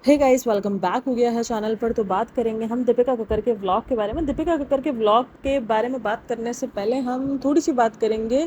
Hey guys, welcome back हो गया है चैनल पर। तो बात करेंगे हम दीपिका कक्कर के व्लॉग के बारे में। दीपिका कक्कर के व्लॉग के बारे में बात करने से पहले हम थोड़ी सी बात करेंगे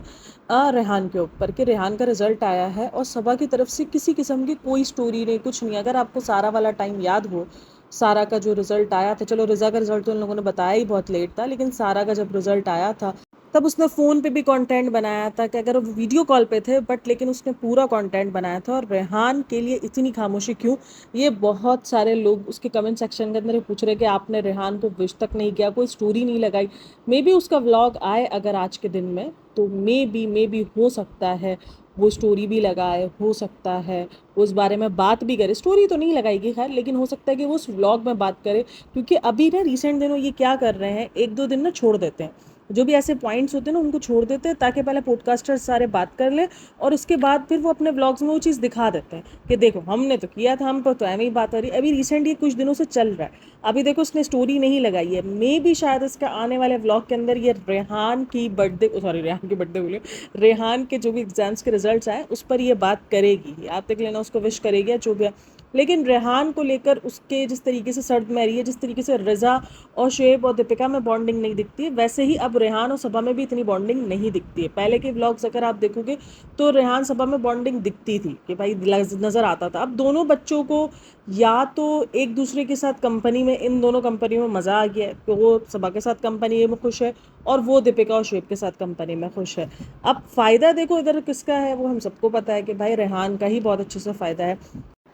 रेहान के ऊपर कि रेहान का रिजल्ट आया है और सबा की तरफ से किसी किस्म की कोई स्टोरी नहीं, कुछ नहीं। अगर आपको सारा वाला टाइम याद हो, सारा का जो रिजल्ट आया था, चलो रिजा का रिजल्ट तो उन लोगों ने बताया ही बहुत लेट था, लेकिन सारा का जब रिजल्ट आया था तब उसने फ़ोन पे भी कंटेंट बनाया था कि अगर वो वीडियो कॉल पे थे बट लेकिन उसने पूरा कंटेंट बनाया था। और रेहान के लिए इतनी खामोशी क्यों, ये बहुत सारे लोग उसके कमेंट सेक्शन के अंदर पूछ रहे कि आपने रेहान को विश तक नहीं किया, कोई स्टोरी नहीं लगाई। मे बी उसका व्लॉग आए अगर आज के दिन में, तो मे बी हो सकता है वो स्टोरी भी लगाए, हो सकता है वो उस बारे में बात भी करे। स्टोरी तो नहीं लगाएगी खैर, लेकिन हो सकता है कि वो उस व्लॉग में बात करे, क्योंकि अभी ना रिसेंट दिनों ये क्या कर रहे हैं, एक दो दिन ना छोड़ देते हैं, जो भी ऐसे पॉइंट्स होते हैं ना उनको छोड़ देते हैं ताकि पहले पॉडकास्टर्स सारे बात कर ले और उसके बाद फिर वो अपने व्लॉग्स में वो चीज़ दिखा देते हैं कि देखो हमने तो किया था, हम पर तो एम ही बात हो रही है। अभी रिसेंट ये कुछ दिनों से चल रहा है, अभी देखो उसने स्टोरी नहीं लगाई है। मे भी शायद इसका आने वाले व्लॉग के अंदर ये रेहान की बर्थडे, सॉरी रेहान की बर्थडे बोले, रेहान के जो भी एग्जाम्स के रिजल्ट्स आए उस पर ये बात करेगी। आप देख लेना, उसको विश करेगी या जो भी है। लेकिन रेहान को लेकर उसके जिस तरीके से सर्द में रही है, जिस तरीके से रिजा और शुएब और दीपिका में बॉन्डिंग नहीं दिखती है, वैसे ही अब रेहान और सबा में भी इतनी बॉन्डिंग नहीं दिखती है। पहले के व्लॉग्स अगर आप देखोगे तो रेहान सबा में बॉन्डिंग दिखती थी कि भाई नज़र आता था। अब दोनों बच्चों को या तो एक दूसरे के साथ कंपनी में, इन दोनों कंपनी में मज़ा आ गया है, तो वो सबा के साथ कंपनी में खुश है और वो दीपिका और शुएब के साथ कंपनी में खुश है। अब फ़ायदा देखो इधर किसका है, वो हम सबको पता है कि भाई रेहान का ही बहुत अच्छे से फ़ायदा है।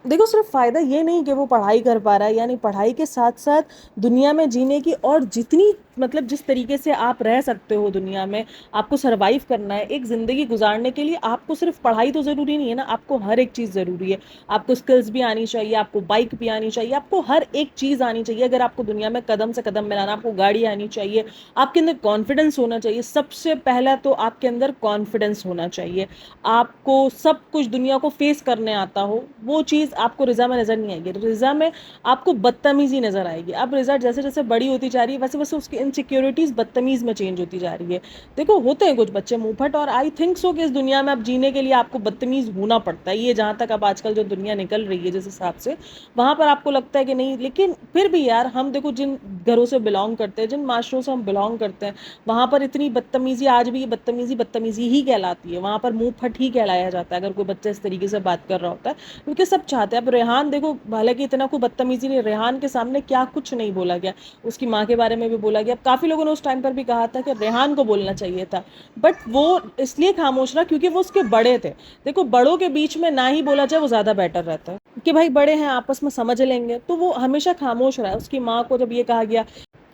देखो सिर्फ फ़ायदा ये नहीं कि वो पढ़ाई कर पा रहा है, यानी पढ़ाई के साथ साथ दुनिया में जीने की और जितनी मतलब जिस तरीके से आप रह सकते हो दुनिया में, आपको सरवाइव करना है, एक ज़िंदगी गुजारने के लिए आपको सिर्फ पढ़ाई तो ज़रूरी नहीं है ना, आपको हर एक चीज़ ज़रूरी है। आपको स्किल्स भी आनी चाहिए, आपको बाइक भी आनी चाहिए, आपको हर एक चीज़ आनी चाहिए अगर आपको दुनिया में कदम से कदम मिलाना। आपको गाड़ी आनी चाहिए, आपके अंदर कॉन्फिडेंस होना चाहिए। सबसे पहला तो आपके अंदर कॉन्फिडेंस होना चाहिए। आपको सब कुछ दुनिया को फेस करने आता हो, वो चीज़ आपको रिजा में नज़र नहीं आएगी। रिजा में आपको बदतमीजी नज़र आएगी। अब रिजा जैसे जैसे बड़ी होती जा रही है वैसे वैसे उसकी इनसिक्योरिटीज़ बदतमीज़ में चेंज होती जा रही है। देखो होते हैं कुछ बच्चे मुंहफट, और आई थिंक सो कि इस दुनिया में अब जीने के लिए आपको बदतमीज़ होना पड़ता है। ये जहाँ तक अब आजकल जो दुनिया निकल रही है जिस हिसाब से, वहाँ पर आपको लगता है कि नहीं, लेकिन फिर भी यार हम देखो जिन घरों से बिलोंग करते हैं, जिन माशरों से हम बिलोंग करते हैं, वहाँ पर इतनी बदतमीजी, आज भी बदतमीजी बदतमीजी ही कहलाती है। वहाँ पर मुंह फट ही कहलाया जाता है अगर कोई बच्चा इस तरीके से बात कर रहा होता है, क्योंकि सब चाहते हैं। अब रेहान देखो, हालांकि इतना कोई बदतमीजी नहीं, रेहान के सामने क्या कुछ नहीं बोला गया, उसकी माँ के बारे में भी बोला गया। अब काफ़ी लोगों ने उस टाइम पर भी कहा था कि रेहान को बोलना चाहिए था, बट वो इसलिए खामोश रहा क्योंकि वो उसके बड़े थे। देखो बड़ों के बीच में ना ही बोला जाए वो ज़्यादा बेटर रहता है कि भाई बड़े हैं आपस में समझ लेंगे, तो वो हमेशा खामोश रहा है। उसकी माँ को जब ये कहा गया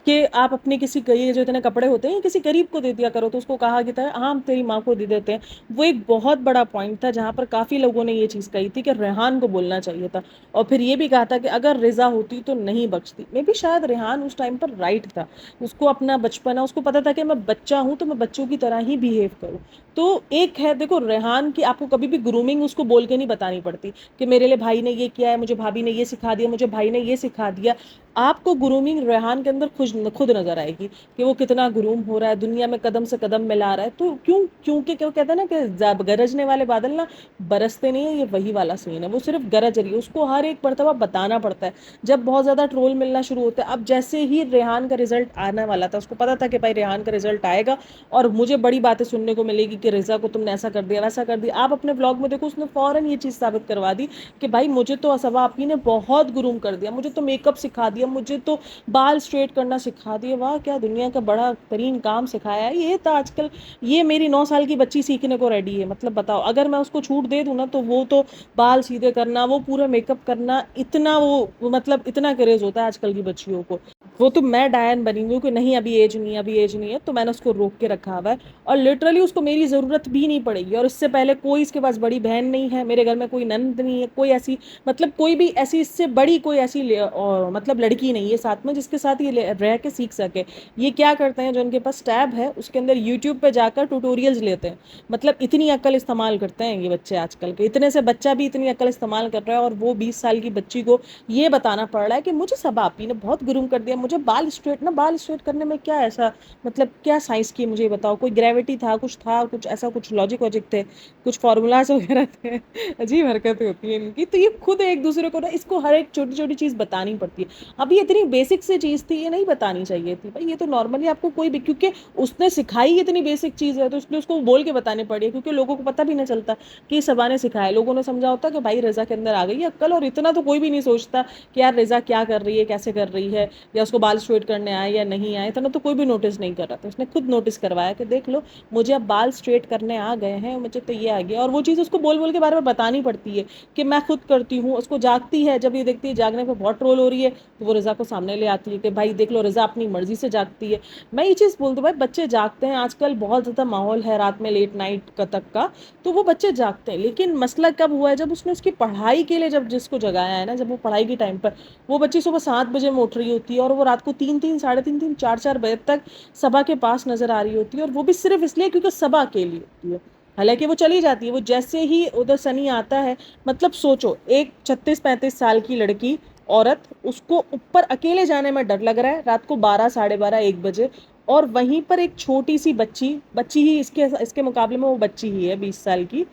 कि आप अपने किसी ये जो इतने कपड़े होते हैं किसी गरीब को दे दिया करो, तो उसको कहा गया था हाँ हम तेरी माँ को दे देते हैं। वो एक बहुत बड़ा पॉइंट था जहाँ पर काफ़ी लोगों ने ये चीज़ कही थी कि रेहान को बोलना चाहिए था। और फिर ये भी कहा था कि अगर रिजा होती तो नहीं बख्शती। मे भी शायद रेहान उस टाइम पर राइट था, उसको अपना बचपना, उसको पता था कि मैं बच्चा हूँ तो मैं बच्चों की तरह ही बिहेव करूँ। तो एक है देखो रेहान की, आपको कभी भी ग्रूमिंग उसको बोल के नहीं बतानी पड़ती कि मेरे लिए भाई ने ये किया है, मुझे भाभी ने ये सिखा दिया, मुझे भाई ने ये सिखा दिया। आपको ग्रूमिंग रेहान के अंदर खुद नजर आएगी कि वो कितना ग्रूम हो रहा है, दुनिया में कदम से कदम मिला रहा है। तो क्योंकि क्या कहते हैं ना कि गरजने वाले बादल ना बरसते नहीं है, ये वही वाला सीन है। वो सिर्फ गरज रही है, उसको हर एक मरतबा बताना पड़ता है। जब बहुत ज़्यादा ट्रोल मिलना शुरू होता है, अब जैसे ही रेहान का रिजल्ट आने वाला था, उसको पता था कि भाई रेहान का रिजल्ट आएगा और मुझे बड़ी बातें सुनने को मिलेगी कि रिजा को तुमने ऐसा कर दिया, वैसा कर दिया। आप अपने ब्लॉग में देखो, उसने फ़ौरन ये चीज़ साबित करवा दी कि भाई मुझे तो असवा आपी ने बहुत ग्रूम कर दिया, मुझे तो मेकअप सिखा दिया, मुझे तो बाल स्ट्रेट करना सिखा दिए। वाह क्या दुनिया का बड़ा तरीन काम सिखाया है ये था आजकल। ये मेरी 9 साल की बच्ची सीखने को रेडी है। मतलब बताओ, अगर मैं उसको छूट दे दूँ ना तो वो तो बाल सीधे करना, वो पूरा मेकअप करना, इतना वो मतलब इतना क्रेज होता है आजकल की बच्चियों को। वो तो मैं डायन बनी हुई हूँ कि नहीं अभी एज नहीं है, अभी एज नहीं है, तो मैंने उसको रोक के रखा हुआ है। और लिटरली उसको मेरी ज़रूरत भी नहीं पड़ेगी। और इससे पहले कोई इसके पास बड़ी बहन नहीं है, मेरे घर में कोई नंद नहीं है, कोई ऐसी मतलब कोई भी ऐसी इससे बड़ी कोई ऐसी मतलब लड़की नहीं है साथ में जिसके साथ ये रह के सीख सके। ये क्या करते हैं, जो उनके पास टैब है उसके अंदर यूट्यूब पे जाकर ट्यूटोरियल्स लेते हैं। मतलब इतनी अक्ल इस्तेमाल करते हैं ये बच्चे आजकल के। इतने से बच्चा भी इतनी अक्ल इस्तेमाल कर रहा है और वो 20 साल की बच्ची को ये बताना पड़ रहा है कि मुझे सब आपी ने बहुत गुरूम कर दिया, मुझे बाल स्ट्रेट करने में क्या ऐसा, मतलब क्या साइंस की मुझे बताओ, कोई ग्रेविटी था, कुछ ऐसा, कुछ लॉजिक वॉजिक थे, कुछ फॉर्मूलाज वगैरह थे। अजीब हरकतें होती हैं इनकी। तो ये खुद एक दूसरे को ना, इसको हर एक छोटी छोटी चीज़ बतानी पड़ती है। अब ये इतनी बेसिक सी चीज़ थी, ये नहीं बतानी चाहिए थी भाई। ये तो नॉर्मली आपको कोई भी, क्योंकि उसने सिखाई इतनी बेसिक चीज़ है तो इसलिए उसको बोल के बतानी पड़ी, क्योंकि लोगों को पता भी नहीं चलता कि सबा ने सिखाया। लोगों ने समझा होता कि भाई रज़ा के अंदर आ गई है अक्ल, और इतना तो कोई भी नहीं सोचता कि यार रज़ा क्या कर रही है, कैसे कर रही है, या उसको बाल स्ट्रेट करने आए या नहीं आए, इतना तो कोई भी नोटिस नहीं कर रहा था। उसने खुद नोटिस करवाया कि देख लो मुझे अब बाल स्ट्रेट करने आ गए हैं, मुझे तो ये आ गया। और वो चीज़ उसको बोल बोल के बारे में बतानी पड़ती है कि मैं खुद करती हूँ। उसको जागती है, जब ये देखती है जागने पर बहुत ट्रोल हो रही है, तो वो रज़ा को सामने ले आती है कि भाई देख लो रज़ा अपनी मर्जी से जागती है। मैं ये चीज़ बोलती हूँ भाई, बच्चे जागते हैं, आजकल बहुत ज़्यादा माहौल है रात में लेट नाइट का तक का, तो वो बच्चे जागते हैं। लेकिन मसला कब हुआ है, जब उसने उसकी पढ़ाई के लिए जब जिसको जगाया है ना, जब वो पढ़ाई के टाइम पर वो बच्ची सुबह 7 बजे में उठ रही होती है और वो रात को 3 3 3:30 4 4 बजे तक सबा के पास नजर आ रही होती है, और वो भी सिर्फ इसलिए क्योंकि सबा अकेली होती है। हालांकि वो चली जाती है, वो जैसे ही उधर सनी आता है, मतलब सोचो एक 36 35 साल की लड़की, औरत, उसको ऊपर अकेले जाने में डर लग रहा है रात को 12 12:30 1 बजे, और वहीं पर एक छोटी सी बच्ची, बच्ची ही इसके इसके मुकाबले में वो बच्ची ही है 20 साल की,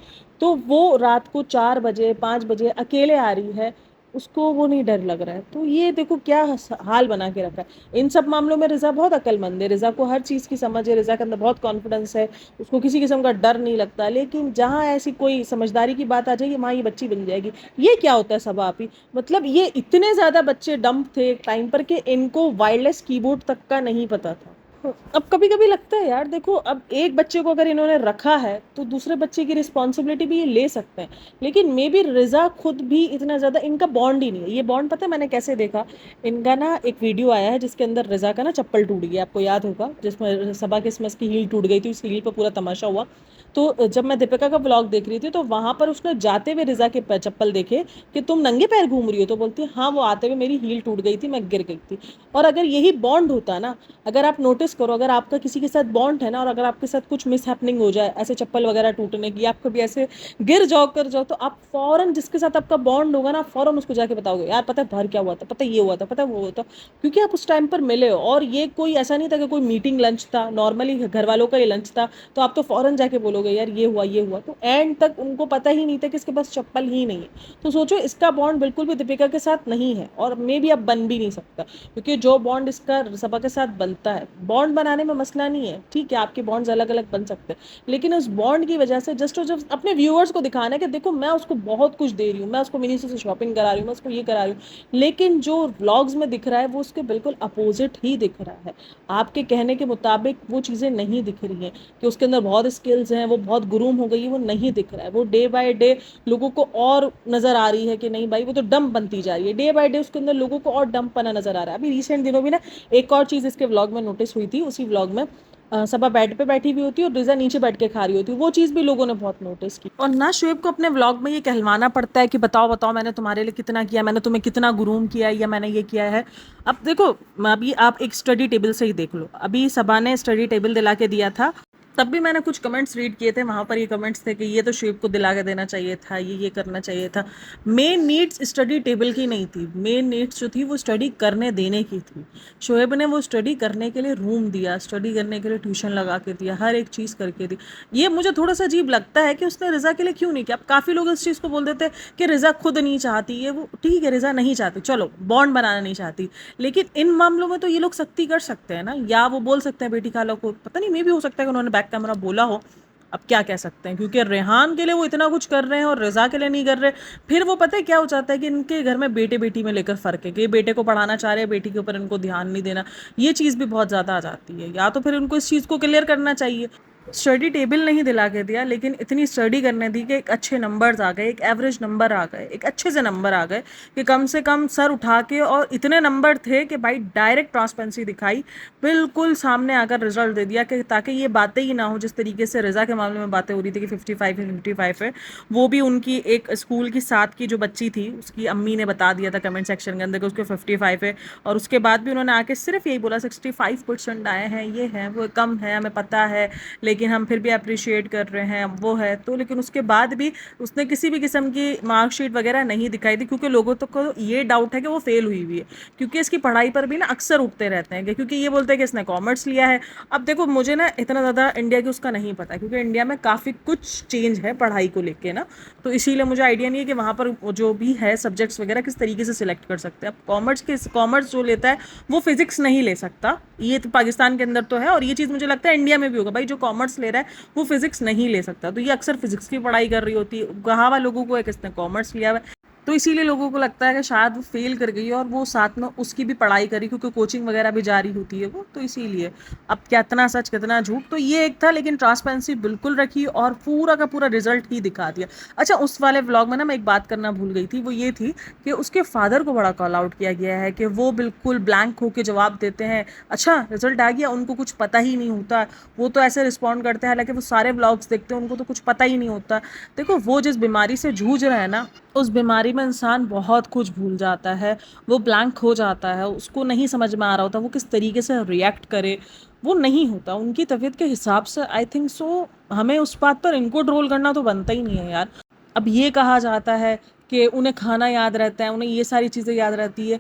तो वो रात को 4 बजे 5 बजे अकेले आ रही है, उसको वो नहीं डर लग रहा है। तो ये देखो क्या हाल बना के रखा है। इन सब मामलों में रिजा बहुत अक्लमंद है, रिजा को हर चीज़ की समझ है, रिजा के अंदर बहुत कॉन्फिडेंस है, उसको किसी किस्म का डर नहीं लगता। लेकिन जहाँ ऐसी कोई समझदारी की बात आ जाएगी, वहाँ ये बच्ची बन जाएगी। ये क्या होता है सब आप ही, मतलब ये इतने ज़्यादा बच्चे डम्प थे एक टाइम पर कि इनको वायरलेस कीबोर्ड तक का नहीं पता था। अब कभी कभी लगता है यार, देखो अब एक बच्चे को अगर इन्होंने रखा है तो दूसरे बच्चे की रिस्पॉन्सिबिलिटी भी ये ले सकते हैं। लेकिन मे बी रिजा खुद भी इतना ज़्यादा, इनका बॉन्ड ही नहीं है। ये बॉन्ड पता है मैंने कैसे देखा, इनका ना एक वीडियो आया है जिसके अंदर रिजा का ना चप्पल टूट गया, आपको याद होगा, जिसमें सबा क्रिसमस की हील टूट गई थी, उस हील पर पूरा तमाशा हुआ। तो जब मैं दीपिका का ब्लॉग देख रही थी तो वहां पर उसने जाते हुए रिजा के चप्पल देखे कि तुम नंगे पैर घूम रही हो, तो बोलती है हाँ वो आते हुए मेरी हील टूट गई थी, मैं गिर गई थी। और अगर यही बॉन्ड होता ना, अगर आप नोटिस करो, अगर आपका किसी के साथ बॉन्ड है ना, और अगर आपके साथ कुछ मिस हैपनिंग हो जाए, ऐसे चप्पल वगैरह टूटने की, आप कभी ऐसे गिर जाओ कर जाओ, तो आप फौरन जिसके साथ आपका बॉन्ड होगा ना, फौरन उसको जाके बताओगे यार पता है बाहर क्या हुआ था, पता है ये हुआ था, पता है वो हुआ था, क्योंकि आप उस टाइम पर मिले हो। और ये कोई ऐसा नहीं था कि कोई मीटिंग लंच था, नॉर्मली घर वालों का ये लंच था, तो आप तो फौरन जाके बोलोगे यार ये हुआ ये हुआ। तो एंड तक उनको पता ही नहीं था कि इसके पास चप्पल ही नहीं है। तो सोचो इसका बॉन्ड बिल्कुल भी दीपिका के साथ नहीं है, और मे भी अब बन भी नहीं सकता, क्योंकि जो बॉन्ड इसका सबा के साथ बनता है, बॉन्ड बनाने में मसला नहीं है, ठीक है आपके बॉन्ड्स अलग अलग बन सकते हैं, लेकिन उस बॉन्ड की वजह से जस्ट जब अपने व्यूअर्स को दिखाना है कि देखो मैं उसको बहुत कुछ दे रही हूँ, मैं उसको मिनी से शॉपिंग करा रही हूँ, मैं उसको ये करा रही हूँ, लेकिन जो व्लॉग्स में दिख रहा है वो उसके बिल्कुल अपोजिट ही दिख रहा है। आपके कहने के मुताबिक वो चीज़ें नहीं दिख रही हैं कि उसके अंदर बहुत स्किल्स हैं, वो बहुत गुरूम हो गई है, वो नहीं दिख रहा है। वो डे बाय डे लोगों को और नजर आ रही है कि नहीं भाई वो तो डंप बनती जा रही है, डे बाय डे उसके अंदर लोगों को और डंप पना नजर आ रहा है। अभी रिसेंट दिनों में ना एक और चीज़ इसके व्लॉग में नोटिस हुई थी, उसी व्लॉग में सबा बेड पे बैठी हुई होती है और रिजा नीचे बैठ के खा रही होती है, वो चीज़ भी लोगों ने बहुत नोटिस की। और ना शोएब को अपने व्लॉग में ये कहलवाना पड़ता है कि बताओ बताओ मैंने तुम्हारे लिए कितना किया, मैंने तुम्हें कितना गुरूम किया है, या मैंने ये किया है। अब देखो, अभी आप एक स्टडी टेबल से ही देख लो, अभी सबा ने स्टडी टेबल दिला के दिया था, तब भी मैंने कुछ कमेंट्स रीड किए थे, वहाँ पर ये कमेंट्स थे कि ये तो शोएब को दिला के देना चाहिए था, ये करना चाहिए था। मेन नीड्स स्टडी टेबल की नहीं थी, मेन नीड्स जो थी वो स्टडी करने देने की थी। शोएब ने वो स्टडी करने के लिए रूम दिया, स्टडी करने के लिए ट्यूशन लगा के दिया, हर एक चीज़ करके दी। ये मुझे थोड़ा सा अजीब लगता है कि उसने रिजा के लिए क्यों नहीं किया। अब काफ़ी लोग इस चीज़ को बोल देते हैं कि रिजा खुद नहीं चाहती, ये वो ठीक है, रिजा नहीं चाहती, चलो बॉन्ड बनाना नहीं चाहती, लेकिन इन मामलों में तो ये लोग सख्ती कर सकते हैं ना, या वो बोल सकते हैं बेटी खाला को, पता नहीं मे भी हो सकता है कि उन्होंने बैक कैमरा बोला हो। अब क्या कह सकते हैं, क्योंकि रेहान के लिए वो इतना कुछ कर रहे हैं और रिजा के लिए नहीं कर रहे। फिर वो पता है क्या हो जाता है कि इनके घर में बेटे बेटी में लेकर फर्क है, कि बेटे को पढ़ाना चाह रहे हैं, बेटी के ऊपर इनको ध्यान नहीं देना, ये चीज़ भी बहुत ज़्यादा आ जाती है। या तो फिर उनको इस चीज़ को क्लियर करना चाहिए। स्टडी टेबल नहीं दिला के दिया, लेकिन इतनी स्टडी करने दी कि एक अच्छे नंबर्स आ गए, एक एवरेज नंबर आ गए, एक अच्छे से नंबर आ गए, कि कम से कम सर उठा के, और इतने नंबर थे कि भाई डायरेक्ट ट्रांसपेरेंसी दिखाई, बिल्कुल सामने आकर रिजल्ट दे दिया, कि ताकि ये बातें ही ना हो जिस तरीके से रिजा के मामले में बातें हो रही थी कि 55 है 55 है। वो भी उनकी एक स्कूल की 7 की जो बच्ची थी उसकी अम्मी ने बता दिया था कमेंट सेक्शन के अंदर कि उसको 55 है, और उसके बाद भी उन्होंने आके सिर्फ यही बोला 65% आए हैं, ये है वो कम है हमें पता है, लेकिन हम फिर भी अप्रिशिएट कर रहे हैं, वो है। तो लेकिन उसके बाद भी उसने किसी भी किस्म की मार्कशीट वगैरह नहीं दिखाई थी, क्योंकि लोगों तो को ये डाउट है कि वो फेल हुई हुई है, क्योंकि इसकी पढ़ाई पर भी ना अक्सर उठते रहते हैं क्योंकि ये बोलते हैं कि इसने कॉमर्स लिया है। अब देखो मुझे ना इतना ज़्यादा इंडिया की उसका नहीं पता, क्योंकि इंडिया में काफ़ी कुछ चेंज है पढ़ाई को लेके ना, तो इसीलिए मुझे आइडिया नहीं है कि वहाँ पर जो भी है सब्जेक्ट्स वगैरह किस तरीके से सिलेक्ट कर सकते हैं। अब कॉमर्स जो लेता है वो फिजिक्स नहीं ले सकता, ये तो पाकिस्तान के अंदर तो है, और ये चीज़ मुझे लगता है इंडिया में भी होगा भाई, जो कॉमर्स ले रहा है वो फिजिक्स नहीं ले सकता, तो ये अक्सर फिजिक्स की पढ़ाई कर रही होती है। कहाँ लोगों को है किसने कॉमर्स लिया हुआ है, तो इसीलिए लोगों को लगता है कि शायद वो फेल कर गई है और वो साथ में उसकी भी पढ़ाई करी, क्योंकि कोचिंग वगैरह भी जारी होती है वो, तो इसीलिए। अब कितना सच कितना झूठ, तो ये एक था, लेकिन ट्रांसपेरेंसी बिल्कुल रखी और पूरा का पूरा रिजल्ट ही दिखा दिया। अच्छा, उस वाले व्लॉग में ना मैं एक बात करना भूल गई थी, वो ये थी कि उसके फादर को बड़ा कॉल आउट किया गया है कि वो बिल्कुल ब्लैंक होके जवाब देते हैं, अच्छा रिजल्ट आ गया, उनको कुछ पता ही नहीं होता, वो तो ऐसे रिस्पॉन्ड करते हैं, हालांकि वो सारे व्लॉग्स देखते हैं, उनको तो कुछ पता ही नहीं होता। देखो वो जिस बीमारी से जूझ रहा है ना, उस बीमारी में इंसान बहुत कुछ भूल जाता है, वो ब्लैंक हो जाता है, उसको नहीं समझ में आ रहा होता वो किस तरीके से रिएक्ट करे, वो नहीं होता उनकी तबीयत के हिसाब से। आई थिंक सो हमें उस बात पर इनको ट्रोल करना तो बनता ही नहीं है यार। अब ये कहा जाता है कि उन्हें खाना याद रहता है, उन्हें ये सारी चीज़ें याद रहती है,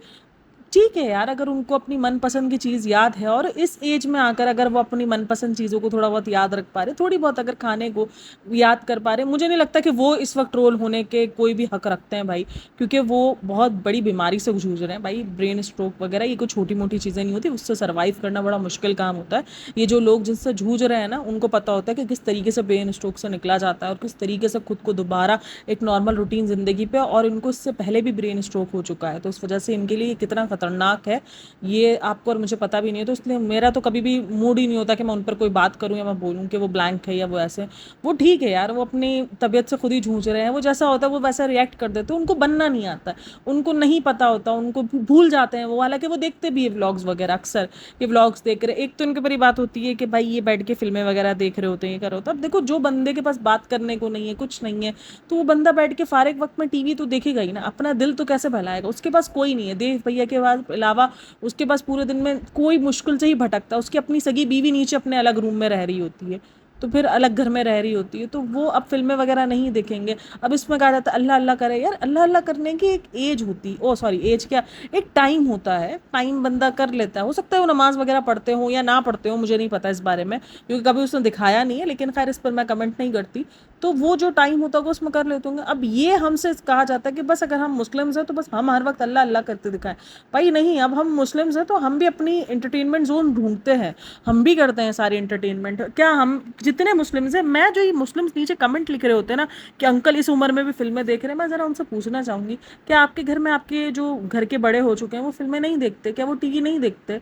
ठीक है यार, अगर उनको अपनी मनपसंद की चीज़ याद है, और इस एज में आकर अगर वो अपनी मनपसंद चीज़ों को थोड़ा बहुत याद रख पा रहे, थोड़ी बहुत अगर खाने को याद कर पा रहे, मुझे नहीं लगता कि वो इस वक्त ट्रोल होने के कोई भी हक रखते हैं भाई, क्योंकि वो बहुत बड़ी बीमारी से जूझ रहे हैं भाई। ब्रेन स्ट्रोक वगैरह ये कोई छोटी मोटी चीज़ें नहीं होती, उससे सर्वाइव करना बड़ा मुश्किल काम होता है। ये जो लोग जिनसे जूझ रहे हैं ना, उनको पता होता है कि किस तरीके से ब्रेन स्ट्रोक से निकला जाता है और किस तरीके से खुद को दोबारा एक नॉर्मल रूटीन ज़िंदगी पे, और इनको इससे पहले भी ब्रेन स्ट्रोक हो चुका है, तो उस वजह से इनके लिए कितना खतरनाक है ये आपको और मुझे पता भी नहीं है। तो इसलिए मेरा तो कभी भी मूड ही नहीं होता कि मैं उन पर कोई बात करूं या मैं बोलूं कि वो ब्लैंक है या वो ऐसे। वो ठीक है यार, वो अपनी तबीयत से खुद ही जूझ रहे हैं, वो जैसा होता है वो वैसा रिएक्ट कर देते हैं, उनको बनना नहीं आता, उनको नहीं पता होता, उनको भूल जाते हैं वो, हालांकि वो देखते भी है व्लॉग्स वगैरह अक्सर, ये व्लॉग्स देख रहे, एक तो इनके पर बात होती है कि भाई ये बैठ के फिल्में वगैरह देख रहे होते हैं, ये कर रहे होता है। अब देखो जो बंदे के पास बात करने को नहीं है, कुछ नहीं है, तो वो बंदा बैठ के फारिग वक्त में टीवी तो देखेगा ही ना, अपना दिल तो कैसे बहलाएगा, उसके पास कोई नहीं है देव भैया के अलावा, उसके पास पूरे दिन में कोई मुश्किल से ही भटकता है, उसकी अपनी सगी बीवी नीचे अपने अलग रूम में रह रही होती है, तो फिर अलग घर में रह रही होती है, तो वो अब फिल्में वगैरह नहीं देखेंगे। अब इसमें कहा जाता है अल्लाह अल्लाह करे, यार अल्लाह अल्लाह करने की एक एज होती, ओ सॉरी एज क्या, एक टाइम होता है, टाइम बंदा कर लेता है, हो सकता है वो नमाज वगैरह पढ़ते हो या ना पढ़ते हो, मुझे नहीं पता इस बारे में क्योंकि कभी उसने दिखाया नहीं है, लेकिन खैर इस पर मैं कमेंट नहीं करती। तो वो जो टाइम होता होगा उसमें कर लेते होंगे। अब ये हमसे कहा जाता है कि बस अगर हम मुस्लिम्स हैं तो बस हम हर वक्त अल्लाह अल्लाह करते दिखाएं, भाई नहीं, अब हम मुस्लिम्स हैं तो हम भी अपनी एंटरटेनमेंट जोन ढूंढते हैं, हम भी करते हैं सारी एंटरटेनमेंट। क्या हम जितने मुस्लिम्स हैं, मैं जो ये मुस्लिम्स नीचे कमेंट लिख रहे होते हैं ना कि अंकल इस उम्र में भी फिल्में देख रहे हैं, मैं ज़रा उनसे पूछना चाहूँगी, क्या आपके घर में आपके जो घर के बड़े हो चुके हैं वो फिल्में नहीं देखते, क्या वो टीवी नहीं देखते?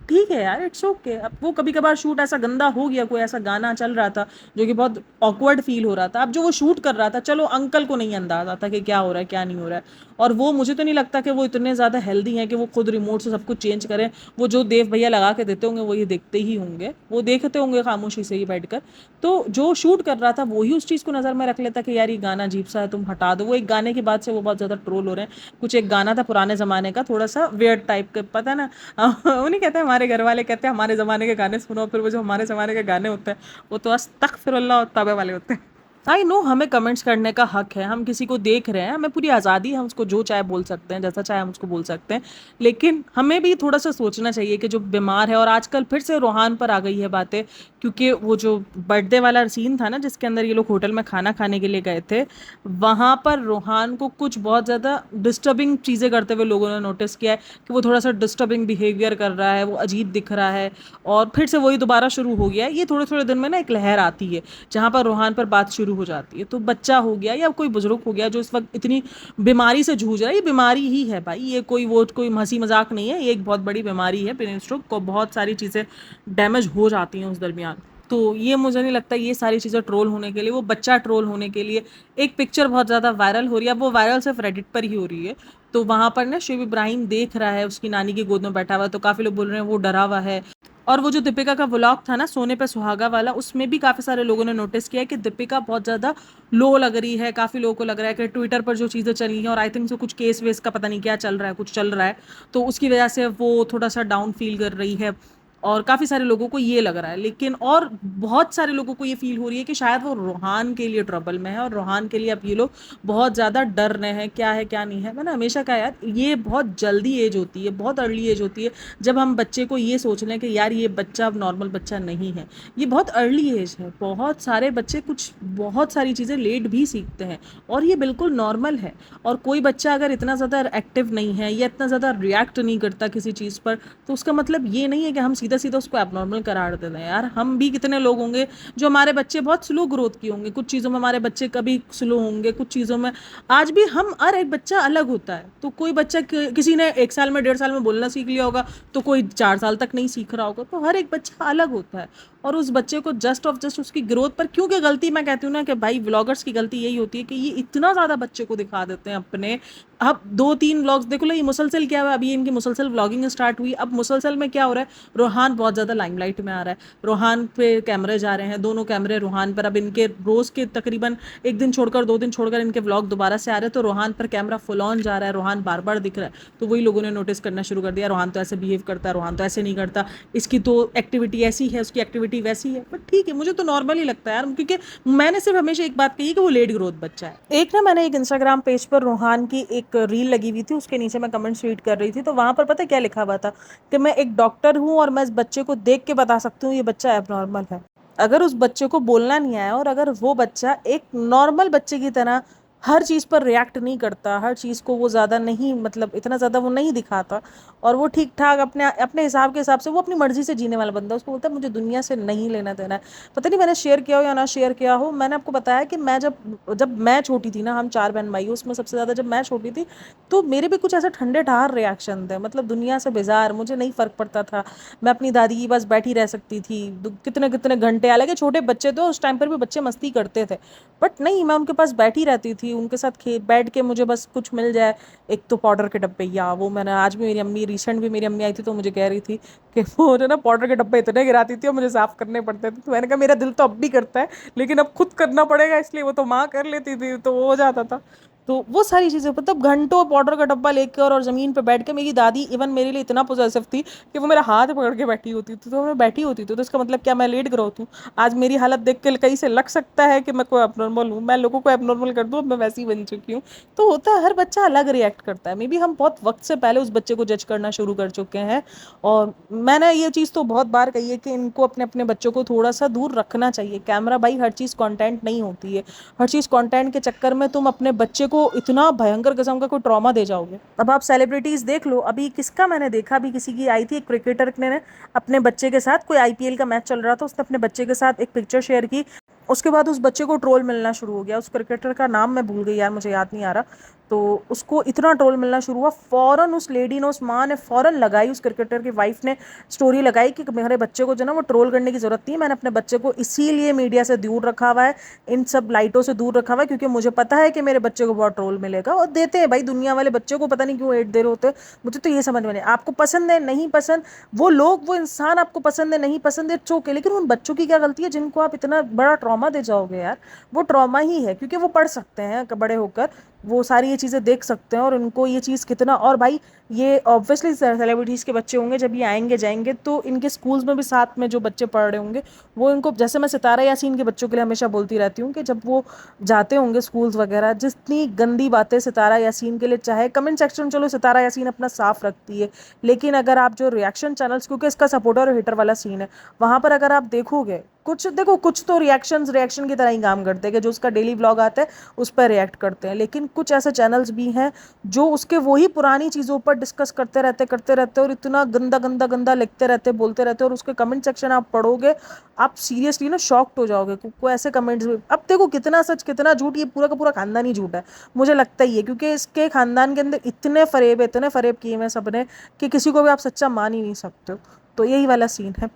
ठीक है यार, इट्स ओके। अब वो कभी कभार शूट ऐसा गंदा हो गया, कोई ऐसा गाना चल रहा था जो कि बहुत ऑकवर्ड फील हो रहा था, अब जो वो शूट कर रहा था, चलो अंकल को नहीं अंदाज आता कि क्या हो रहा है क्या नहीं हो रहा है, और वो मुझे तो नहीं लगता कि वो इतने ज़्यादा हेल्दी हैं कि वो खुद रिमोट से सब कुछ चेंज करें। वो जो देव भैया लगा के देते होंगे वो ये देखते ही होंगे, वो देखते होंगे खामोशी से ही बैठकर। तो जो शूट कर रहा था वो ही उस चीज़ को नज़र में रख लेता कि यार ये गाना अजीब सा है, तुम हटा दो। वो एक गाने के बाद से वो बहुत ज़्यादा ट्रोल हो रहे हैं। कुछ एक गाना था पुराने ज़माने का, थोड़ा सा वियर्ड टाइप का, पता है ना, वो नहीं कहते, हमारे घर वाले कहते हैं हमारे ज़माने के गाने सुनो, फिर वो जो हमारे ज़माने के गाने होते हैं वो तो अस्तगफिरुल्लाह और तौबा वाले होते हैं। आई नो हमें कमेंट्स करने का हक है, हम किसी को देख रहे हैं, हमें पूरी आज़ादी है, हम उसको जो चाहे बोल सकते हैं, जैसा चाहे हम उसको बोल सकते हैं, लेकिन हमें भी थोड़ा सा सोचना चाहिए कि जो बीमार है, और आजकल फिर से रूहान पर आ गई है बातें, क्योंकि वो जो बर्थडे वाला सीन था ना जिसके अंदर ये लोग होटल में खाना खाने के लिए गए थे, वहाँ पर रूहान को कुछ बहुत ज़्यादा डिस्टर्बिंग चीज़ें करते हुए लोगों ने नोटिस किया है कि वो थोड़ा सा डिस्टर्बिंग बिहेवियर कर रहा है, वो अजीब दिख रहा है, और फिर से वही दोबारा शुरू हो गया है। ये थोड़े थोड़े दिन में ना एक लहर आती है जहाँ पर रूहान पर बात शुरू हो जाती है। तो बच्चा हो गया या कोई बुजुर्ग हो गया जो इस वक्त इतनी बीमारी से जूझ रहा है, ये बीमारी ही है भाई, ये कोई हंसी मजाक नहीं है, ये एक बहुत बड़ी बीमारी है। ब्रेन स्ट्रोक को बहुत सारी चीज़ें डैमेज हो जाती हैं उस दरमियान। तो ये मुझे नहीं लगता ये सारी चीज़ें ट्रोल होने के लिए, वो बच्चा ट्रोल होने के लिए। एक पिक्चर बहुत ज़्यादा वायरल हो रही है, अब वो वायरल सिर्फ रेडिट पर ही हो रही है, तो वहाँ पर ना शिव इब्राहिम देख रहा है, उसकी नानी की गोद में बैठा हुआ है, तो काफ़ी लोग बोल रहे हैं वो डरा हुआ है। और वो जो दीपिका का व्लॉग था ना सोने पे सुहागा वाला, उसमें भी काफ़ी सारे लोगों ने नोटिस किया कि दीपिका बहुत ज़्यादा लो लग रही है। काफ़ी लोगों को लग रहा है कि ट्विटर पर जो चीज़ें चली हैं, और आई थिंक सो कुछ केस वेस का पता नहीं क्या चल रहा है, कुछ चल रहा है, तो उसकी वजह से वो थोड़ा सा डाउन फील कर रही है। और काफ़ी सारे लोगों को ये लग रहा है, लेकिन और बहुत सारे लोगों को ये फील हो रही है कि शायद वो रोहान के लिए ट्रबल में है और रोहान के लिए अब ये लोग बहुत ज़्यादा डर रहे हैं, क्या है क्या नहीं है। मैंने हमेशा कहा यार ये बहुत जल्दी एज होती है, बहुत अर्ली एज होती है जब हम बच्चे को ये सोच लें कि यार ये बच्चा अब नॉर्मल बच्चा नहीं है। ये बहुत अर्ली एज है, बहुत सारे बच्चे कुछ बहुत सारी चीज़ें लेट भी सीखते हैं और ये बिल्कुल नॉर्मल है। और कोई बच्चा अगर इतना ज़्यादा एक्टिव नहीं है या इतना ज़्यादा रिएक्ट नहीं करता किसी चीज़ पर, तो उसका मतलब ये नहीं है कि हम सीधा सीधा उसको एबनॉर्मल करार देते हैं। यार हम भी कितने लोग होंगे जो हमारे बच्चे बहुत स्लो ग्रोथ की होंगे, कुछ चीज़ों में हमारे बच्चे कभी स्लो होंगे, कुछ चीज़ों में आज भी हम हर एक बच्चा अलग होता है। तो कोई बच्चा किसी ने 1 साल में 1.5 साल में बोलना सीख लिया होगा, तो कोई 4 साल तक नहीं सीख रहा होगा। तो हर एक बच्चा अलग होता है और उस बच्चे को जस्ट ऑफ जस्ट उसकी ग्रोथ पर, क्योंकि गलती मैं कहती हूँ ना कि भाई व्लॉगर्स की गलती यही होती है कि ये इतना ज़्यादा बच्चे को दिखा देते हैं अपने। अब 2-3 व्लॉग्स देखो लो, ये मुसलसल क्या हुआ, अभी इनकी मुसलसल व्लॉगिंग स्टार्ट हुई। अब मुसलसल में क्या हो रहा है, रोहान बहुत ज़्यादा लाइमलाइट में आ रहा है, रोहान पे कैमरे जा रहे हैं, दोनों कैमरे रोहान पर। अब इनके रोज़ के तकरीबन 1 दिन छोड़कर 2 दिन छोड़कर इनके व्लॉग दोबारा से आ रहे हैं, तो रोहान पर कैमरा फुल ऑन जा रहा है, रोहान बार बार दिख रहा है। तो वही लोगों ने नोटिस करना शुरू कर दिया, रोहान तो ऐसे बिहेव करता है, रोहान तो ऐसे नहीं करता, इसकी तो एक्टिविटी ऐसी है, उसकी एक्टिविटी वैसी है। बट ठीक है, मुझे तो नॉर्मल ही लगता है यार, क्योंकि मैंने सिर्फ हमेशा एक बात कही है कि वो लेट ग्रोथ बच्चा है। एक ना मैंने एक इंस्टाग्राम पेज पर रोहान की एक रील लगी हुई थी, उसके नीचे मैं कमेंट्स रीड कर रही थी, तो वहाँ पर पता है क्या लिखा हुआ था कि मैं एक डॉक्टर हूँ और मैं इस बच्चे को देख के बता सकती हूँ ये बच्चा एबनॉर्मल है। अगर उस बच्चे को बोलना नहीं आया और अगर वो बच्चा एक नॉर्मल बच्चे की तरह हर चीज़ पर रिएक्ट नहीं करता, हर चीज़ को वो ज़्यादा नहीं, मतलब इतना ज़्यादा वो नहीं दिखाता, और वो ठीक ठाक अपने अपने हिसाब के हिसाब से वो अपनी मर्ज़ी से जीने वाला बंदा, उसको बोलता है मुझे दुनिया से नहीं लेना देना है। पता नहीं मैंने शेयर किया हो या ना शेयर किया हो, मैंने आपको बताया कि मैं जब जब मैं छोटी थी ना, हम 4 बहन भाई, उसमें सबसे ज़्यादा जब मैं छोटी थी, तो मेरे भी कुछ ऐसे ठंडे ठहार रिएक्शन थे, मतलब दुनिया से बेजार, मुझे नहीं फ़र्क पड़ता था। मैं अपनी दादी की पास बैठी रह सकती थी कितने कितने घंटे, हालांकि छोटे बच्चे थे उस टाइम पर भी बच्चे मस्ती करते थे, बट नहीं, मैं उनके पास बैठी रहती थी, उनके साथ बैठ के मुझे बस कुछ मिल जाए। एक तो पाउडर के डब्बे, या वो मैंने आज भी, मेरी अम्मी रिसेंट भी मेरी अम्मी आई थी तो मुझे कह रही थी कि वो जो ना पाउडर के डब्बे इतने गिराती थी और मुझे साफ़ करने पड़ते थे। तो मैंने कहा मेरा दिल तो अब भी करता है, लेकिन अब खुद करना पड़ेगा, इसलिए वो तो माँ कर लेती थी तो वो हो जाता था। तो वो सारी चीज़ें, मतलब घंटों पाउडर का डब्बा लेकर और ज़मीन पे बैठ के, मेरी दादी इवन मेरे लिए इतना पॉजेसिव थी कि वो मेरा हाथ पकड़ के बैठी होती थी, तो मैं बैठी होती थी, तो इसका मतलब क्या मैं लेट ग्रोथ हूँ? आज मेरी हालत देख के कहीं से लग सकता है कि मैं कोई एबनॉर्मल हूँ, मैं लोगों को एबनॉर्मल कर दूँ, अब मैं वैसी बन चुकी हूँ। तो होता है, हर बच्चा अलग रिएक्ट करता है, मे बी हम बहुत वक्त से पहले उस बच्चे को जज करना शुरू कर चुके हैं। और मैंने ये चीज़ तो बहुत बार कही है कि इनको अपने अपने बच्चों को थोड़ा सा दूर रखना चाहिए। कैमरा भाई हर चीज़ कंटेंट नहीं होती है, हर चीज़ कंटेंट के चक्कर में तुम अपने बच्चे को इतना भयंकर किस्म का कोई ट्रॉमा दे जाओगे। अब आप सेलिब्रिटीज़ देख लो, अभी किसका मैंने देखा, अभी किसी की आई थी, एक क्रिकेटर ने अपने बच्चे के साथ, कोई आईपीएल का मैच चल रहा था, उसने अपने बच्चे के साथ एक पिक्चर शेयर की, उसके बाद उस बच्चे को ट्रोल मिलना शुरू हो गया। उस क्रिकेटर का नाम मैं भूल गई यार, मुझे याद नहीं आ रहा। तो उसको इतना ट्रोल मिलना शुरू हुआ, फ़ौरन उस लेडी ने, उस माँ ने फ़ौरन लगाई, उस क्रिकेटर की वाइफ ने स्टोरी लगाई कि मेरे बच्चे को जो ना वो ट्रोल करने की ज़रूरत नहीं है, मैंने अपने बच्चे को इसीलिए मीडिया से दूर रखा हुआ है, इन सब लाइटों से दूर रखा हुआ है, क्योंकि मुझे पता है कि मेरे बच्चे को बहुत ट्रोल मिलेगा। और देते हैं भाई, दुनिया वाले बच्चे को पता नहीं क्यों एड दे रहे होते हैं। मुझे तो ये समझ में नहीं, आपको पसंद है नहीं पसंद, वो लोग, वो इंसान आपको पसंद है नहीं पसंद है, चोके, लेकिन उन बच्चों की क्या गलती है जिनको आप इतना बड़ा ट्रॉमा दे जाओगे यार? वो ट्रॉमा ही है, क्योंकि वो पढ़ सकते हैं बड़े होकर, वो सारी ये चीज़ें देख सकते हैं और उनको ये चीज़ कितना, और भाई ये ऑब्वियसली सेलिब्रिटीज़ के बच्चे होंगे, जब ये आएंगे जाएंगे तो इनके स्कूल्स में भी साथ में जो बच्चे पढ़ रहे होंगे, वो इनको, जैसे मैं सितारा यासीन के बच्चों के लिए हमेशा बोलती रहती हूँ कि जब वो जाते होंगे स्कूल्स वगैरह, जितनी गंदी बातें सितारा यासीन के लिए, चाहे कमेंट सेक्शन, चलो सितारा यासीन अपना साफ रखती है, लेकिन अगर आप जो रिएक्शन चैनल्स, क्योंकि इसका सपोर्टर और हिटर वाला सीन है, वहाँ पर अगर आप देखोगे, कुछ देखो, कुछ तो रिएक्शन की तरह ही काम करते हैं कि जो उसका डेली व्लॉग आता है उस पर रिएक्ट करते हैं, लेकिन कुछ ऐसे चैनल्स भी हैं जो उसके वही पुरानी चीज़ों पर डिस्कस करते रहते और इतना गंदा गंदा गंदा लिखते रहते, बोलते रहते, और उसके कमेंट सेक्शन आप पढ़ोगे, आप सीरियसली ना शॉक्ड हो जाओगे। कोई ऐसे कमेंट्स भी, अब देखो कितना सच कितना झूठ, ये पूरा का पूरा खानदान ही झूठ है, मुझे लगता ही है, क्योंकि इसके खानदान के अंदर इतने फरेब किए हैं सबने कि किसी को भी आप सच्चा मान ही नहीं सकते हो। तो यही वाला सीन है।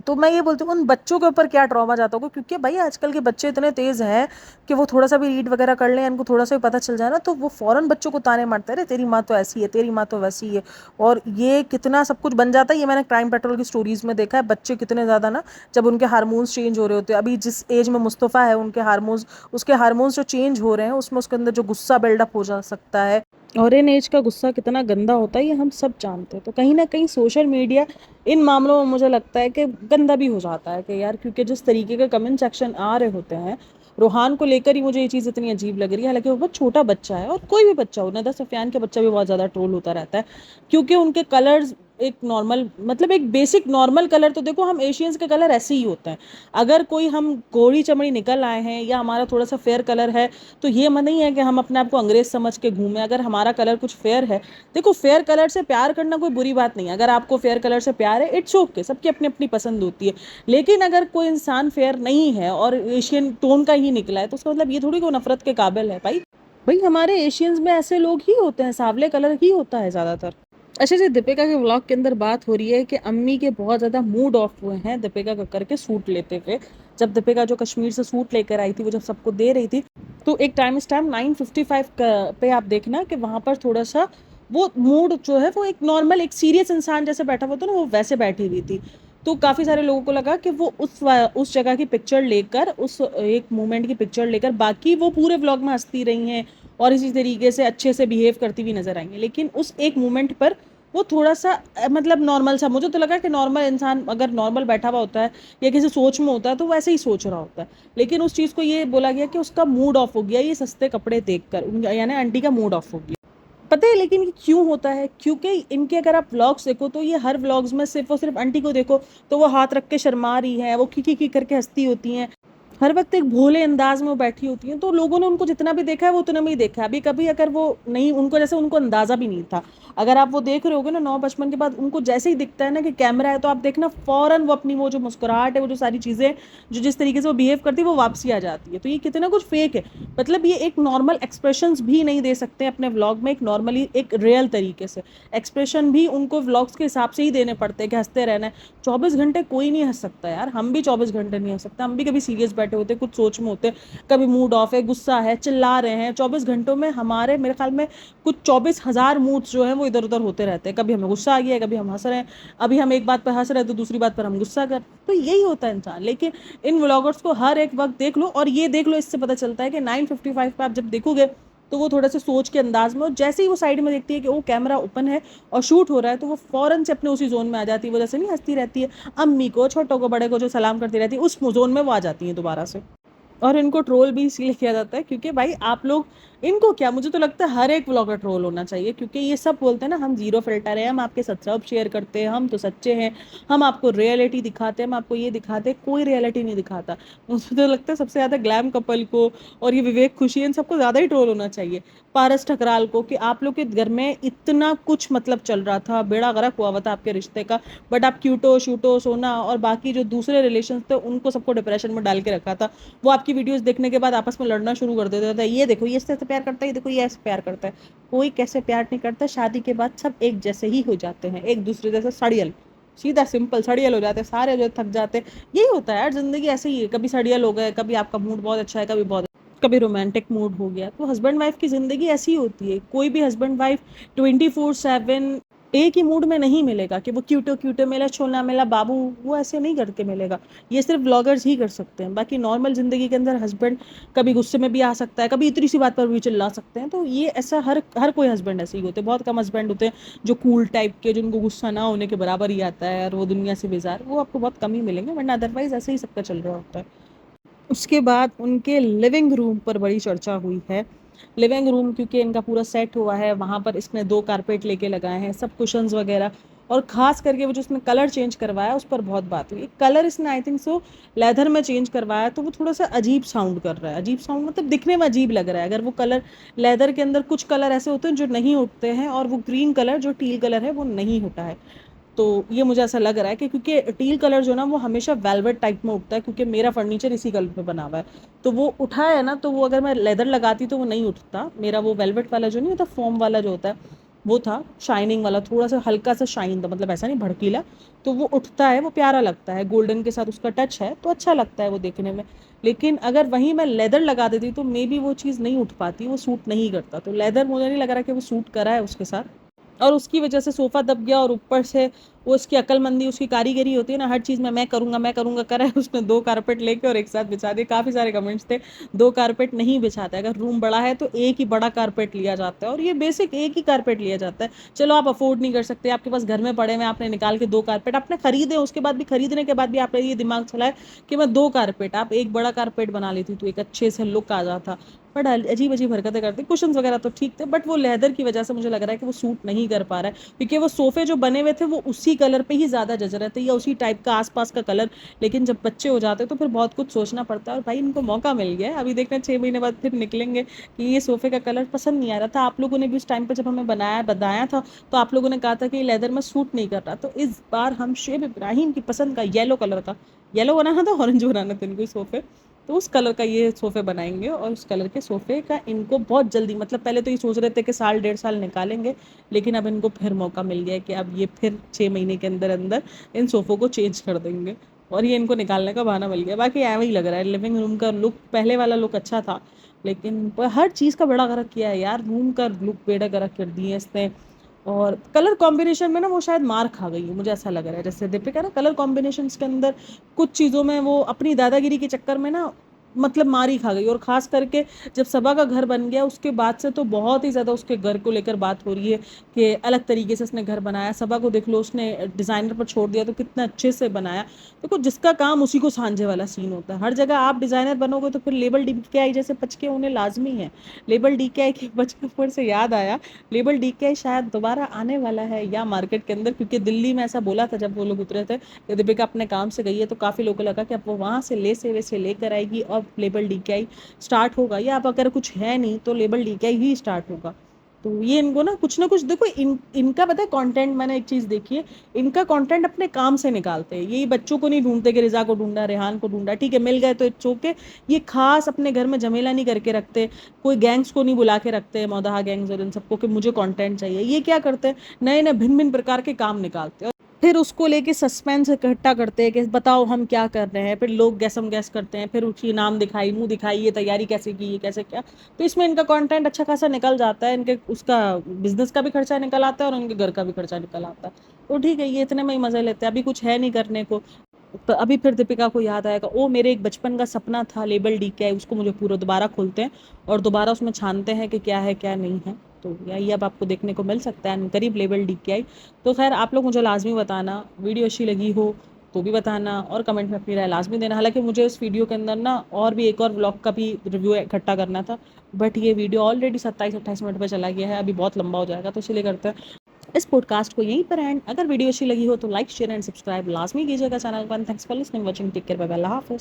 तो मैं ये बोलती हूँ, उन बच्चों के ऊपर क्या ट्रॉमा जाता होगा, क्योंकि भाई आजकल के बच्चे इतने तेज़ हैं कि वो थोड़ा सा भी रीड वगैरह कर लें, इनको थोड़ा सा भी पता चल जाए ना, तो वो फ़ौरन बच्चों को ताने मारते हैं, अरे तेरी माँ तो ऐसी है, तेरी माँ तो वैसी है, और ये कितना सब कुछ बन जाता है। ये मैंने क्राइम पेट्रोल की स्टोरीज़ में देखा है, बच्चे कितने ज़्यादा ना, जब उनके हार्मोन्स चेंज हो रहे होते हैं, अभी जिस एज में मुस्तफ़ा है, उनके हार्मोन्स, उसके हार्मोन्स जो चेंज हो रहे हैं, उसमें उसके अंदर जो गुस्सा बिल्डअप हो जा सकता है, और इन एज का गुस्सा कितना गंदा होता है ये हम सब जानते हैं। तो कहीं ना कहीं सोशल मीडिया इन मामलों में मुझे लगता है कि गंदा भी हो जाता है कि यार, क्योंकि जिस तरीके के कमेंट सेक्शन आ रहे होते हैं रूहान को लेकर ही मुझे ये चीज़ इतनी अजीब लग रही है। हालांकि वो बहुत छोटा बच्चा है, और कोई भी बच्चा हो, नदर सफियान का बच्चा भी बहुत ज़्यादा ट्रोल होता रहता है, क्योंकि उनके कलर्स एक नॉर्मल, मतलब एक बेसिक नॉर्मल कलर, तो देखो हम एशियंस के कलर ऐसे ही होते हैं। अगर कोई हम गोरी चमड़ी निकल आए हैं या हमारा थोड़ा सा फेयर कलर है, तो ये मन नहीं है कि हम अपने आप को अंग्रेज समझ के घूमें। अगर हमारा कलर कुछ फेयर है, देखो फेयर कलर से प्यार करना कोई बुरी बात नहीं है। अगर आपको फेयर कलर से प्यार है, इट्स ओके, सबकी अपनी अपनी पसंद होती है। लेकिन अगर कोई इंसान फेयर नहीं है और एशियन टोन का ही निकला है, तो उसका मतलब ये थोड़ी कोई नफरत के काबिल है भाई। भाई हमारे एशियंस में ऐसे लोग ही होते हैं, सांवले कलर ही होता है ज़्यादातर। अच्छा जी, दीपिका के व्लॉग के अंदर बात हो रही है कि अम्मी के बहुत ज़्यादा मूड ऑफ हुए हैं दीपिका कक्कर के सूट लेते हुए। जब दीपिका जो कश्मीर से सूट लेकर आई थी, वो जब सबको दे रही थी, तो एक टाइम स्टैम्प 9:55 पे आप देखना कि वहाँ पर थोड़ा सा वो मूड जो है, वो एक नॉर्मल एक सीरियस इंसान जैसे बैठा हुआ था ना, वो वैसे बैठी हुई थी। तो काफ़ी सारे लोगों को लगा कि वो उस जगह की पिक्चर लेकर, उस एक मोमेंट की पिक्चर लेकर, बाकी वो पूरे व्लॉग में हंसती रही हैं और इसी तरीके से अच्छे से बिहेव करती हुई नजर आई हैं। लेकिन उस एक मोमेंट पर वो थोड़ा सा मतलब नॉर्मल सा, मुझे तो लगा कि नॉर्मल इंसान अगर नॉर्मल बैठा हुआ होता है या किसी सोच में होता है तो वैसे ही सोच रहा होता है। लेकिन उस चीज़ को ये बोला गया कि उसका मूड ऑफ हो गया ये सस्ते कपड़े देखकर, यानी आंटी का मूड ऑफ हो गया। पता है लेकिन ये क्यों होता है? क्योंकि इनके अगर आप व्लॉग्स देखो, तो ये हर व्लॉग्स में सिर्फ और सिर्फ आंटी को देखो, तो वो हाथ रख के शर्मा रही है, वो खी खी करके हंसती होती हैं, हर वक्त एक भोले अंदाज में वो बैठी होती हैं। तो लोगों ने उनको जितना भी देखा है वो उतना में ही देखा है। अभी कभी अगर वो नहीं, उनको जैसे उनको अंदाजा भी नहीं था। अगर आप वो देख रहे होगे ना 9:55 के बाद, उनको जैसे ही दिखता है ना कि कैमरा है, तो आप देखना फौरन वो अपनी वो जो मुस्कुराहट है, वो जो सारी चीज़ें, जो जिस तरीके से वो बिहेव करती है, वो वापसी आ जाती है। तो ये कितना कुछ फेक है। मतलब ये एक नॉर्मल एक्सप्रेशंस भी नहीं दे सकते अपने व्लॉग में, एक नॉर्मली एक रियल तरीके से एक्सप्रेशन भी उनको व्लॉग्स के हिसाब से ही देने पड़ते हैं कि हंसते रहना है। 24 घंटे कोई नहीं हंस सकता यार, हम भी 24 घंटे नहीं हंस सकते। हम भी कभी सीरियस बैठे होते, कुछ सोच में होते, कभी मूड ऑफ है, गुस्सा है, चिल्ला रहे हैं। 24 घंटों में हमारे मेरे ख्याल में कुछ 24,000 मूड्स जो है वो इधर उधर होते रहते हैं। कभी हमें गुस्सा आ गया है, कभी हम हंस रहे हैं, अभी हम एक बात पर हंस रहे हैं तो दूसरी बात पर हम गुस्सा कर। तो यही होता है इंसान। लेकिन इन व्लॉगर्स को हर एक वक्त देख लो, और ये देख लो, इससे पता चलता है कि 9:55 पे आप जब देखोगे, तो वो थोड़ा सा सोच के अंदाज में, और जैसे ही वो साइड में देखती है कि वो कैमरा ओपन है और शूट हो रहा है, तो वो फौरन से अपने उसी जोन में आ जाती है। वो जैसे नहीं हंसती रहती है अम्मी को, छोटों को, बड़े को जो सलाम करती रहती है, उस जोन में वो आ जाती है दोबारा से। और इनको ट्रोल भी इसीलिए किया जाता है क्योंकि भाई आप लोग, इनको क्या, मुझे तो लगता है हर एक व्लॉगर ट्रोल होना चाहिए, क्योंकि ये सब बोलते हैं ना हम जीरो फिल्टर है, हम आपके साथ सब शेयर करते हैं, हम तो सच्चे हैं, हम आपको रियलिटी दिखाते हैं, हम आपको ये दिखाते हैं। कोई रियलिटी नहीं दिखाता। मुझे तो लगता है सबसे ज़्यादा ग्लैम कपल को और ये विवेक खुशी, इन सबको ज़्यादा ही ट्रोल होना चाहिए। पारस ठकराल को, कि आप लोग के घर में इतना कुछ मतलब चल रहा था, बेड़ा गर्क हुआ हुआ था आपके रिश्ते का, बट आप क्यूटो शूटो सोना और बाकी जो दूसरे रिलेशन थे उनको सबको डिप्रेशन में डाल के रखा था। वो आपकी वीडियोस देखने के बाद आपस में लड़ना शुरू कर देते थे, ये देखो ये इससे प्यार करता है, ये देखो ये ऐसे प्यार करता है। कोई कैसे प्यार नहीं करता। शादी के बाद सब एक जैसे ही हो जाते हैं, एक दूसरे जैसे सड़ियल, सीधा सिंपल सड़ियल हो जाते हैं सारे, जो थक जाते हैं। यही होता है यार, जिंदगी ऐसे ही है, कभी सड़ियल हो गए, कभी आपका मूड बहुत अच्छा है, कभी बहुत, कभी रोमांटिक मूड हो गया। तो हस्बैंड वाइफ की जिंदगी ऐसी ही होती है। कोई भी हस्बैंड वाइफ 24/7 एक ही मूड में नहीं मिलेगा कि वो क्यूटो क्यूटो मेला छोला मेला बाबू, वो ऐसे नहीं करके मिलेगा। ये सिर्फ ब्लॉगर्स ही कर सकते हैं। बाकी नॉर्मल जिंदगी के अंदर हस्बैंड कभी गुस्से में भी आ सकता है, कभी इतनी सी बात पर भी चिल्ला सकते हैं। तो ये ऐसा हर हर कोई हस्बैंड ऐसे ही होते हैं। बहुत कम हस्बैंड होते हैं जो कूल टाइप के, जिनको गुस्सा ना होने के बराबर ही आता है और वो दुनिया से बेजार, वो आपको बहुत कम ही मिलेंगे, वरना अदरवाइज ऐसे ही सबका चल रहा होता है। उसके बाद उनके लिविंग रूम पर बड़ी चर्चा हुई है। लिविंग रूम क्योंकि इनका पूरा सेट हुआ है, वहाँ पर इसने 2 कारपेट लेके लगाए हैं, सब कुशंस वगैरह, और खास करके वो जो उसने कलर चेंज करवाया उस पर बहुत बात हुई। कलर इसने आई थिंक सो लेदर में चेंज करवाया, तो वो थोड़ा सा अजीब साउंड कर रहा है। अजीब साउंड मतलब दिखने में अजीब लग रहा है। अगर वो कलर लेदर के अंदर, कुछ कलर ऐसे होते हैं जो नहीं उठते हैं, और वो ग्रीन कलर जो टील कलर है वो नहीं उठा है। तो ये मुझे ऐसा लग रहा है कि क्योंकि टील कलर जो ना वो हमेशा वेलवेट टाइप में उठता है, क्योंकि मेरा फर्नीचर इसी कलर पे बना हुआ है। तो वो उठा है ना, तो वो अगर मैं लेदर लगाती तो वो नहीं उठता। मेरा वो वेलवेट वाला जो नहीं होता, फोम वाला जो होता है, वो था शाइनिंग वाला, थोड़ा सा हल्का सा शाइन था, मतलब ऐसा नहीं भड़कीला। तो वो उठता है, वो प्यारा लगता है, गोल्डन के साथ उसका टच है, तो अच्छा लगता है वो देखने में। लेकिन अगर वहीं मैं लेदर लगा देती तो मे बी वो चीज़ नहीं उठ पाती, वो सूट नहीं करता। तो लेदर मुझे नहीं लग रहा कि वो सूट करा है उसके साथ, और उसकी वजह से सोफ़ा दब गया, और ऊपर से वो उसकी अक्लमंदी, उसकी कारीगरी होती है ना, हर चीज़ में मैं करूँगा करा है उसने 2 कारपेट लेके और एक साथ बिछा दिए। काफ़ी सारे कमेंट्स थे, 2 कारपेट नहीं बिछाते, अगर रूम बड़ा है तो एक ही बड़ा कारपेट लिया जाता है, और ये बेसिक एक ही कारपेट लिया जाता है। चलो आप अफोर्ड नहीं कर सकते, आपके पास घर में पड़े हुए, आपने निकाल के 2 कारपेट आपने खरीदे, उसके बाद भी खरीदने के बाद भी आपने ये दिमाग चलाया कि मैं 2 कारपेट, आप एक बड़ा कारपेट बना लेती तो एक अच्छे से लुक आ जाता। बट अजीब अजीब हरकतें करते। कुशंस वगैरह तो ठीक थे, बट वो लेदर की वजह से मुझे लग रहा है कि वो सूट नहीं कर पा रहा है, क्योंकि वो सोफे जो बने हुए थे वो उसी कलर पे ही ज़्यादा जच रहे थे, या उसी टाइप का आसपास का कलर। लेकिन जब बच्चे हो जाते हैं तो फिर बहुत कुछ सोचना पड़ता है, और भाई इनको मौका मिल गया है, अभी देखना 6 महीने बाद फिर निकलेंगे कि ये सोफे का कलर पसंद नहीं आ रहा था। आप लोगों ने भी उस टाइम पे जब हमें बताया था, तो आप लोगों ने कहा था कि लेदर में सूट नहीं कर रहा, तो इस बार हम शेब इब्राहिम की पसंद का येलो कलर का, येलो बनाना था, ऑरेंज बनाना था इनको सोफे, तो उस कलर का ये सोफे बनाएंगे। और उस कलर के सोफे का इनको बहुत जल्दी, मतलब पहले तो ये सोच रहे थे कि साल 1.5 साल निकालेंगे, लेकिन अब इनको फिर मौका मिल गया है कि अब ये फिर 6 महीने के अंदर अंदर इन सोफ़ों को चेंज कर देंगे, और ये इनको निकालने का बहाना मिल गया। बाकी ऐਵੇਂ ही लग रहा है, लिविंग रूम का लुक पहले वाला लुक अच्छा था, लेकिन हर चीज़ का बेड़ा गर्क किया है यार, रूम का लुक बेड़ा गर्क कर दिए है इसने। और कलर कॉम्बिनेशन में ना वो शायद मार खा गई है, मुझे ऐसा लग रहा है। जैसे दीपिका ना कलर कॉम्बिनेशन के अंदर कुछ चीज़ों में वो अपनी दादागिरी के चक्कर में ना, मतलब मार ही खा गई। और ख़ास करके जब सबा का घर बन गया उसके बाद से तो बहुत ही ज़्यादा उसके घर को लेकर बात हो रही है कि अलग तरीके से उसने घर बनाया। सबा को देख लो, उसने डिज़ाइनर पर छोड़ दिया तो कितना अच्छे से बनाया। देखो जिसका काम उसी को सांझे वाला सीन होता है, हर जगह आप डिज़ाइनर बनोगे तो फिर लेबल DKI जैसे पचके होने लाजमी है। लेबल DKI के बचपन से याद आया, लेबल DKI शायद दोबारा आने वाला है या मार्केट के अंदर, क्योंकि दिल्ली में ऐसा बोला था जब वो लोग उतरे थे कि दीपिका अपने काम से गई है, तो काफ़ी लोगों को लगा कि अब वो वहाँ से ले से वैसे लेकर आएगी और लेबल DKI स्टार्ट होगा, या अब अगर कुछ है नहीं तो लेबल DKI ही स्टार्ट होगा। तो ये इनको ना कुछ देखो, इनका पता है कंटेंट, मैंने एक चीज़ देखी है, इनका कंटेंट अपने काम से निकालते हैं। ये बच्चों को नहीं ढूंढते कि रिजा को ढूंढा, रेहान को ढूंढा, ठीक है मिल गए तो इट्स ओके। ये खास अपने घर में झमेला नहीं करके रखते, कोई गैंग्स को नहीं बुला के रखते हैं, मौदाहा गैंग्स और इन सबको कि मुझे कंटेंट चाहिए। ये क्या करते हैं, नए नए भिन्न भिन्न प्रकार के काम निकालते हैं, फिर उसको लेके सस्पेंस इकट्ठा करते हैं कि बताओ हम क्या कर रहे हैं, फिर लोग गैसम गैस करते हैं, फिर उसकी नाम दिखाई मुंह दिखाई, ये तैयारी कैसे की, ये कैसे क्या। तो इसमें इनका कंटेंट अच्छा खासा निकल जाता है, इनके उसका बिजनेस का भी खर्चा निकल आता है और उनके घर का भी खर्चा निकल आता है। तो ठीक है, ये इतने में ही मजे लेते हैं, अभी कुछ है नहीं करने को। तो अभी फिर दीपिका को याद आएगा, ओ मेरे एक बचपन का सपना था लेबल DKI, उसको मुझे पूरा दोबारा खोलते हैं और दोबारा उसमें छानते हैं कि क्या है क्या नहीं है। तो यही अब आपको देखने को मिल सकता है करीब लेबल DKI। तो खैर आप लोग मुझे लाजमी बताना, वीडियो अच्छी लगी हो तो भी बताना, और कमेंट में अपनी राय लाजमी देना। हालांकि मुझे इस वीडियो के अंदर ना और भी एक और व्लॉग का भी रिव्यू इकट्ठा करना था, बट ये वीडियो ऑलरेडी 27-28 मिनट पर चला गया है, अभी बहुत लंबा हो जाएगा, तो इसलिए करते हैं इस पॉडकास्ट को यहीं पर एंड। अगर वीडियो अच्छी लगी हो तो लाइक शेयर एंड सब्सक्राइब लाजमी कीजिएगा चैनल पर। Thanks for listening, watching, take care, bye bye, अल्लाह हाफिज़।